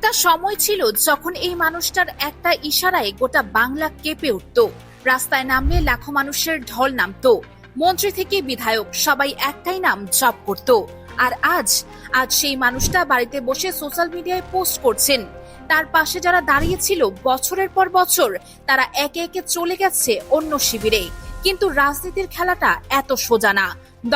একটা সময় ছিল যখন এই মানুষটার একটা ইশারায় গোটা বাংলা কেঁপে উঠত। রাস্তায় নামলে লাখো মানুষের ঢল নামতো। মন্ত্রী থেকে বিধায়ক সবাই একটাই নাম জপ করত। আর আজ সেই মানুষটা বাড়িতে বসে সোশ্যাল মিডিয়ায় পোস্ট করছেন। তার পাশে যারা দাঁড়িয়েছিল বছরের পর বছর, তারা একে একে চলে গেছে অন্য শিবিরে। কিন্তু রাজনীতির খেলাটা এত সোজা না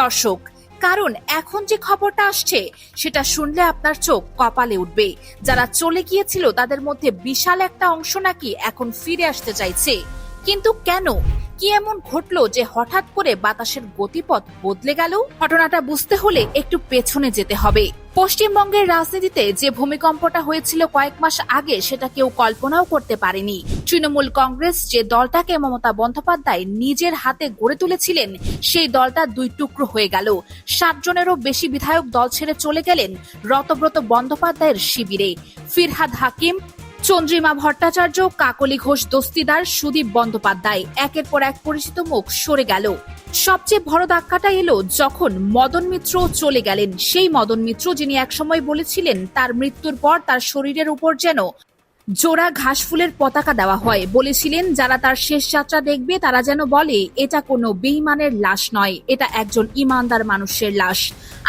দর্শক, কারণ এখন যে খবরটা আসছে সেটা শুনলে আপনার চোখ কপালে উঠবে। যারা চলে গিয়েছিল তাদের মধ্যে বিশাল একটা অংশ নাকি এখন ফিরে আসতে চাইছে। কিন্তু কেন, কি এমন ঘটলো যে হঠাৎ করে বাতাসের গতিপথ বদলে গেল? ঘটনাটা বুঝতে হলে একটু পেছনে যেতে হবে। পশ্চিমবঙ্গের রাজনীতিতে যে ভূমিকম্পটা হয়েছিল কয়েক মাস আগে, সেটা কেউ কল্পনাও করতে পারেনি। তৃণমূল কংগ্রেস যে দলটাকে মমতা বন্দ্যোপাধ্যায় নিজের হাতে গড়ে তুলেছিলেন, সেই দলটা দুই টুকরো হয়ে গেল। 60 জনেরও বেশি বিধায়ক দল ছেড়ে চলে গেলেন রতব্রত বন্দ্যোপাধ্যায়ের শিবিরে। ফিরহাদ হাকিম, চন্দ্রিমা ভট্টাচার্য, কাকলি ঘোষ দস্তিদার, সুদীপ বন্দ্যোপাধ্যায়, একের পর এক পরিচিত মুখ সরে গেল। সবচেয়ে বড় ধাক্কাটা এলো যখন মদন মিত্র চলে গেলেন। সেই মদন মিত্র যিনি একসময় বলেছিলেন তার মৃত্যুর পর তার শরীরের উপর যেন জোড়া ঘাস ফুলের পতাকা দেওয়া হয়। বলেছিলেন যারা তার শেষ যাত্রা দেখবে তারা যেন বলে এটা কোনো বেঈমানের লাশ নয়, এটা একজন ইমানদার মানুষের লাশ।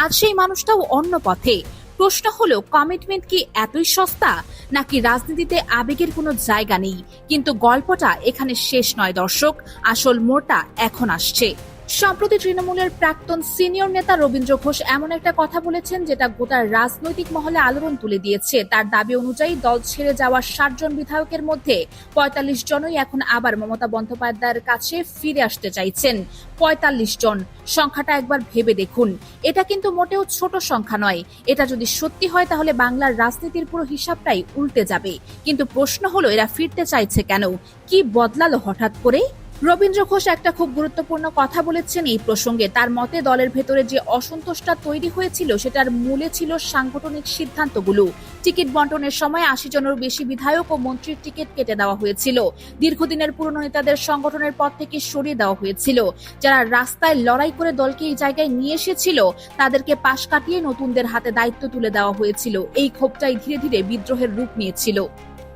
আজ সেই মানুষটাও অন্য পথে। প্রশ্ন হলো, কমিটমেন্ট কি এতই সস্তা, নাকি রাজনীতিতে আবেগের কোনো জায়গা নেই? কিন্তু গল্পটা এখানে শেষ নয় দর্শক, আসল মোড়টা এখন আসছে। সম্প্রতি তৃণমূলের প্রাক্তন সিনিয়র নেতা রবীন্দ্র ঘোষ এমন একটা কথা বলেছেন যেটা গোটা রাজনৈতিক মহলে আলোড়ন তুলে দিয়েছে। তার দাবি অনুযায়ী দল ছেড়ে যাওয়া 60 জন বিধায়কের মধ্যে 45 জনই এখন আবার মমতা বন্দ্যোপাধ্যায়ের কাছে ফিরে আসতে চাইছেন। 45 জন সংখ্যাটা একবার ভেবে দেখুন। এটা কিন্তু মোটেও ছোট সংখ্যা নয়। এটা যদি সত্যি হয় তাহলে বাংলার রাজনীতির পুরো হিসাবটাই উল্টে যাবে। কিন্তু প্রশ্ন হলো, এরা ফিরতে চাইছে কেন? কি বদলালো হঠাৎ করে? রবীন্দ্র ঘোষ একটা খুব গুরুত্বপূর্ণ কথা বলেছেন এই প্রসঙ্গে। তার মতে দলের ভেতরে যে অসন্তোষটা তৈরি হয়েছিল সেটার মূলে ছিল সাংগঠনিক সিদ্ধান্তগুলো। টিকিট বন্টনের সময় 80 জনেরও বেশি বিধায়ক ও মন্ত্রীর টিকিট কেটে দেওয়া হয়েছিল। দীর্ঘদিনের পুরনো নেতাদের সংগঠনের পদ থেকে সরিয়ে দেওয়া হয়েছিল। যারা রাস্তায় লড়াই করে দলকে এই জায়গায় নিয়ে এসেছিল তাদেরকে পাশ কাটিয়ে নতুনদের হাতে দায়িত্ব তুলে দেওয়া হয়েছিল। এই ক্ষোভটাই ধীরে ধীরে বিদ্রোহের রূপ নিয়েছিল।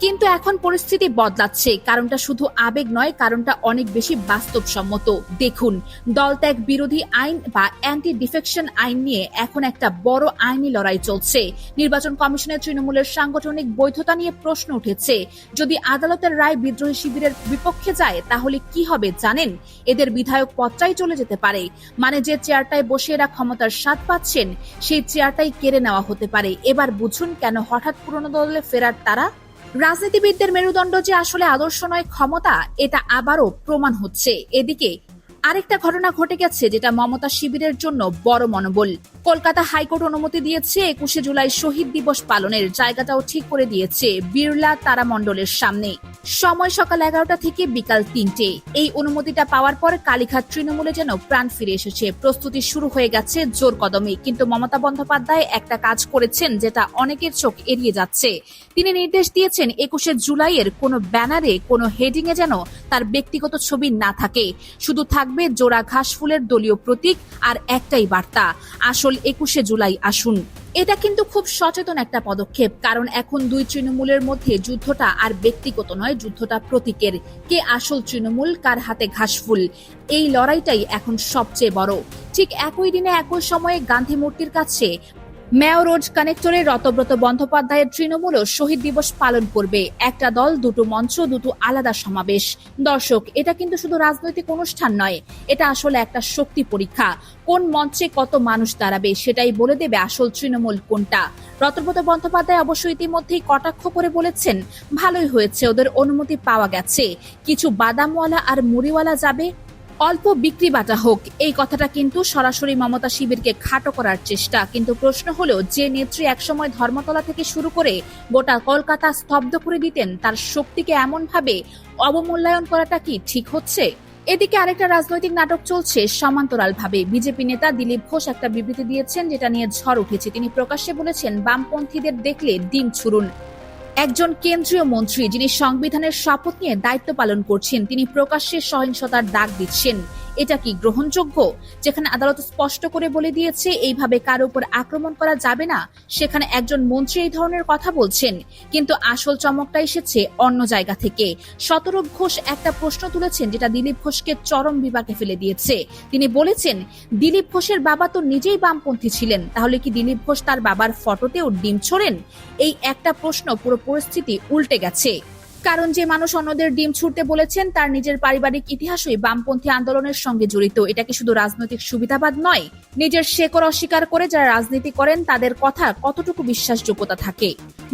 কিন্তু এখন পরিস্থিতি বদলাচ্ছে। কারণটা শুধু আবেগ নয়, কারণটা অনেক বেশি বাস্তবসম্মত। দেখুন, দলত্যাগ বিরোধী আইন বা অ্যান্টি ডিফেকশন আইন নিয়ে এখন একটা বড় আইনি লড়াই চলছে। নির্বাচন কমিশনের তৃণমূলের সাংগঠনিক বৈধতা নিয়ে প্রশ্ন উঠেছে। যদি আদালতের রায় বিদ্রোহী শিবিরের বিপক্ষে যায় তাহলে কি হবে জানেন? এদের বিধায়ক পদটাই চলে যেতে পারে। মানে যে চেয়ারটায় বসে এরা ক্ষমতার স্বাদ পাচ্ছেন সেই চেয়ারটাই কেড়ে নেওয়া হতে পারে। এবার বুঝুন কেন হঠাৎ পুরনো দলে ফেরার তারা। রাজনীতিবিদদের মেরুদণ্ড যে আসলে আদর্শ নয় ক্ষমতা, এটা আবারও প্রমাণ হচ্ছে। এদিকে আরেকটা ঘটনা ঘটে গেছে যেটা মমতা শিবিরের জন্য বড় মনোবল। কলকাতা হাইকোর্ট অনুমতি দিয়েছে 21শে জুলাই শহীদ দিবস পালনের জায়গাটাও ঠিক করে দিয়েছে বিড়লা তারামণ্ডলের সামনে। সময় সকাল 11টা থেকে বিকাল 3টে। এই অনুমতিটা পাওয়ার পর কালীঘাট তৃণমূলে যেন প্রাণ ফিরে এসেছে। প্রস্তুতি শুরু হয়ে গেছে জোর কদমে। কিন্তু মমতা বন্দ্যোপাধ্যায় একটা কাজ করেছেন যেটা অনেকের চোখ এড়িয়ে যাচ্ছে। তিনি নির্দেশ দিয়েছেন 21শে জুলাইয়ের কোনো ব্যানারে, কোনো হেডিং এ যেন তার ব্যক্তিগত ছবি না থাকে। শুধু থাকবে জোড়া ঘাস ফুলের দলীয় প্রতীক আর একটাই বার্তা, আসল 21শে জুলাই আসুন। এটা কিন্তু খুব সচেতন একটা পদক্ষেপ। কারণ এখন দুই তৃণমূলের মধ্যে যুদ্ধটা আর ব্যক্তিগত নয়, যুদ্ধটা প্রতীকের। কে আসল তৃণমূল, কার হাতে ঘাসফুল, এই লড়াইটাই এখন সবচেয়ে বড়। ঠিক একই দিনে একই সময়ে গান্ধী মূর্তির কাছে মেয়র রোড কানেক্টরে রতব্রত বন্দ্যোপাধ্যায়ের তৃণমূলও শহীদ দিবস পালন করবে। একটা দল, দুটো মঞ্চ, দুটো আলাদা সমাবেশ। দর্শক, এটা কিন্তু শুধু রাজনৈতিক অনুষ্ঠান নয়, এটা আসলে একটা শক্তি পরীক্ষা। কোন মঞ্চে কত মানুষ দাঁড়াবে সেটাই বলে দেবে আসল তৃণমূল কোনটা। রতব্রত বন্দ্যোপাধ্যায় অবশ্য ইতিমধ্যেই কটাক্ষ করে বলেছেন, ভালোই হয়েছে ওদের অনুমতি পাওয়া গেছে, কিছু বাদামওয়ালা আর মুড়িওয়ালা যাবে, অল্প বিক্রি বাটা হোক। এই কথাটা কিন্তু সরাসরি মমতা শিবিরকে খাটো করার চেষ্টা। কিন্তু প্রশ্ন হলো, যে নেত্রী একসময় ধর্মতলা থেকে শুরু করে গোটা কলকাতা স্তব্ধ করে দিতেন, তার শক্তিকে এমন ভাবে অবমূল্যায়ন করাটা কি ঠিক হচ্ছে? এদিকে আরেকটা রাজনৈতিক নাটক চলছে সমান্তরাল ভাবে। বিজেপি নেতা দিলীপ ঘোষ একটা বিবৃতি দিয়েছেন যেটা নিয়ে ঝড় উঠেছে। তিনি প্রকাশ্যে বলেছেন, বামপন্থীদের দেখলে ডিম ছুড়ুন। একজন কেন্দ্রীয় মন্ত্রী যিনি সংবিধানের শপথ নিয়ে দায়িত্ব পালন করছেন, তিনি প্রকাশ্যে সহিংসতার ডাক দিচ্ছেন। এটা কি গ্রহণযোগ্য? যেখানে আদালত স্পষ্ট করে বলে দিয়েছে এইভাবে কারো উপর আক্রমণ করা যাবে না, সেখানে একজন মন্ত্রী এই ধরনের কথা বলছেন। কিন্তু আসল চমকটা এসেছে অন্য জায়গা থেকে। শতরূপ ঘোষ একটা প্রশ্ন তুলেছেন যেটা দিলীপ ঘোষকে চরম বিপাকে ফেলে দিয়েছে। তিনি বলেছেন, দিলীপ ঘোষের বাবা তো নিজেই বামপন্থী ছিলেন, তাহলে কি দিলীপ ঘোষ তার বাবার ফটোতেও ডিম ছোড়েন? এই একটা প্রশ্ন পুরো পরিস্থিতি উল্টে গেছে। কারণ যে মানুষ অন্যদের ডিম ছুঁড়তে বলেছেন তার নিজের পারিবারিক ইতিহাসই বামপন্থী আন্দোলনের সঙ্গে জড়িত। এটা কি শুধু রাজনৈতিক সুবিধাবাদ নয়, নিজের শেকড় অস্বীকার করে যারা রাজনীতি করেন তাদের কথা কতটুকু বিশ্বাসযোগ্যতা থাকে।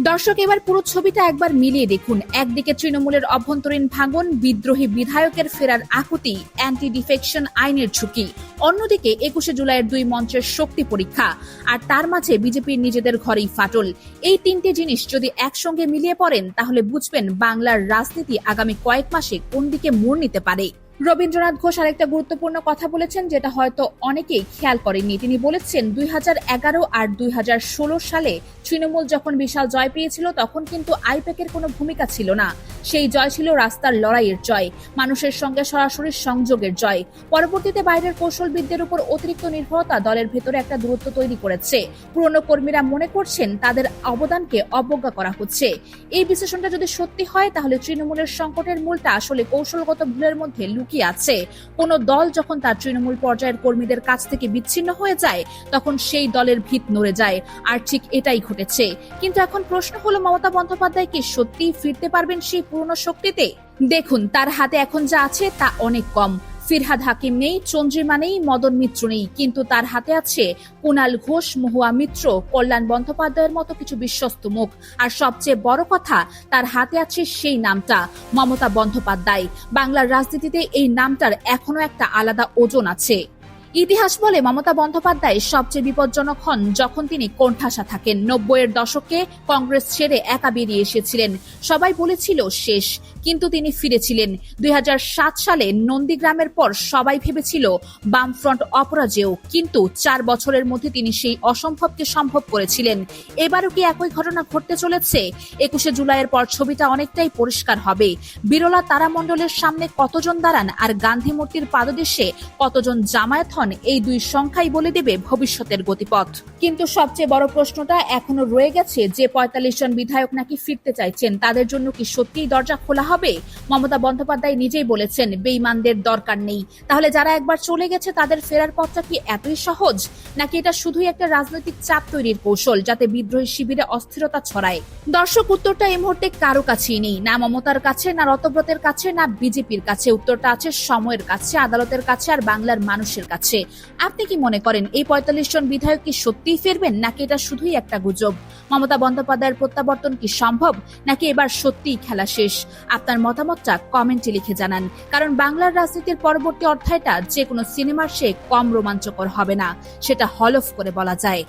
দর্শক, এবার পুরো ছবিটা একবার মিলিয়ে দেখুন। একদিকে তৃণমূলের অভ্যন্তরীণ ভাঙন, বিদ্রোহী বিধায়কের ফেরার আকুতি, অ্যান্টি ডিফেকশন আইনের ঝুঁকি, অন্যদিকে 21শে জুলাইয়ের দুই মঞ্চের শক্তি পরীক্ষা, আর তার মাঝে বিজেপির নিজেদের ঘরেই ফাটল। এই তিনটে জিনিস যদি একসঙ্গে মিলিয়ে পড়েন তাহলে বুঝবেন বাংলার রাজনীতি আগামী কয়েক মাসে কোন দিকে মোড় নিতে পারে। রবীন্দ্রনাথ ঘোষ আরেকটা গুরুত্বপূর্ণ কথা বলেছেন যেটা হয়তো অনেকেই খেয়াল করেননি। তিনি বলেছেন 2011 আর 2016 সালে তৃণমূল যখন বিশাল জয় পেয়েছিল তখন কিন্তু আইপ্যাকের কোনো ভূমিকা ছিল না। সেই জয় ছিল রাস্তার লড়াইয়ের জয়, মানুষের সঙ্গে সরাসরি সংযোগের জয়। পরবর্তীতে বাইরের কৌশলবিদদের উপর অতিরিক্ত নির্ভরতা দলের ভেতরে একটা দূরত্ব তৈরি করেছে। পুরনো কর্মীরা মনে করছেন তাদের অবদানকে অবজ্ঞা করা হচ্ছে। এই বিশ্লেষণটা যদি সত্যি হয় তাহলে তৃণমূলের সংকটের মূলটা আসলে কৌশলগত ভুলের মধ্যে লুকিয়ে আছে। কোন দল যখন তার তৃণমূল পর্যায়ের কর্মীদের কাছ থেকে বিচ্ছিন্ন হয়ে যায় তখন সেই দলের ভিত নড়ে যায়, আর ঠিক এটাই ঘটেছে। কিন্তু এখন প্রশ্ন হলো, মমতা বন্দ্যোপাধ্যায় কি সত্যিই ফিরতে পারবেন সেই পুরনো শক্তিতে? দেখুন, তার হাতে এখন যা আছে তা অনেক কম। ফিরহাদ হাকিম নেই, চন্দ্রিমা নেই, মদন মিত্র নেই, কিন্তু তার হাতে আছে কুণাল ঘোষ, মহুয়া মিত্র, কল্যাণ বন্দ্যোপাধ্যায়ের মতো কিছু বিশ্বস্ত মুখ। আর সবচেয়ে বড় কথা, তার হাতে আছে সেই নামটা, মমতা বন্দ্যোপাধ্যায়। বাংলার রাজনীতিতে এই নামটার এখনো একটা আলাদা ওজন আছে। ইতিহাস বলে মমতা বন্দ্যোপাধ্যায় সবচেয়ে বিপজ্জনক হন যখন তিনি কোণঠাসা থাকেন। 90-এর দশকে কংগ্রেস ছেড়ে একা বেরিয়ে এসেছিলেন, সবাই বলেছিল শেষ, কিন্তু তিনি ফিরেছিলেন। 2007 সালে নন্দীগ্রামের পর সবাই ভেবেছিল বামফ্রন্ট অপরাজেয়, কিন্তু 4 বছরের মধ্যে তিনি সেই অসম্ভবকে সম্ভব করেছিলেন। এবারও কি একই ঘটনা ঘটতে চলেছে? 21শে জুলাইয়ের পর ছবিটা অনেকটাই পরিষ্কার হবে। বিরলা তারামণ্ডলের সামনে কতজন দাঁড়ান আর গান্ধী মূর্তির পাদদেশে কতজন জামায়াত হন, এই দুই সংখ্যাই বলে দেবে ভবিষ্যতের গতিপথ। কিন্তু সবচেয়ে বড় প্রশ্নটা এখনো রয়ে গেছে, যে 45 জন বিধায়ক নাকি ফিরতে চাইছেন তাদের জন্য কি সত্যিই দরজা খোলা হবে? মমতা বন্দ্যোপাধ্যায় নিজেই বলেছেন বেঈমানদের দরকার নেই। তাহলে যারা একবার চলে গেছে তাদের ফেরার পথটা কি এতই সহজ, নাকি এটা শুধুই একটা রাজনৈতিক চাপ তৈরির কৌশল যাতে বিদ্রোহী শিবিরে অস্থিরতা ছড়ায়? দর্শক, উত্তরটা এই মুহূর্তে কারো কাছেই নেই, না মমতার কাছে, না রতব্রতের কাছে, না বিজেপির কাছে। উত্তরটা আছে সময়ের কাছে, আদালতের কাছে, আর বাংলার মানুষের কাছে। আপনি কি মনে করেন এই 45 জন বিধায়ক কি সত্যিই ফিরবেন, নাকি এটা শুধুই একটা গুজব? মমতা বন্দ্যোপাধ্যায়ের প্রত্যাবর্তন কি সম্ভব, নাকি এবার সত্যিই খেলা শেষ? আপনার মতামতটা কমেন্টে লিখে জানান, কারণ বাংলার রাজনীতির পরবর্তী অধ্যায়টা যে কোনো সিনেমার চেয়ে কম রোমাঞ্চকর হবে না, সেটা হলফ করে বলা যায়।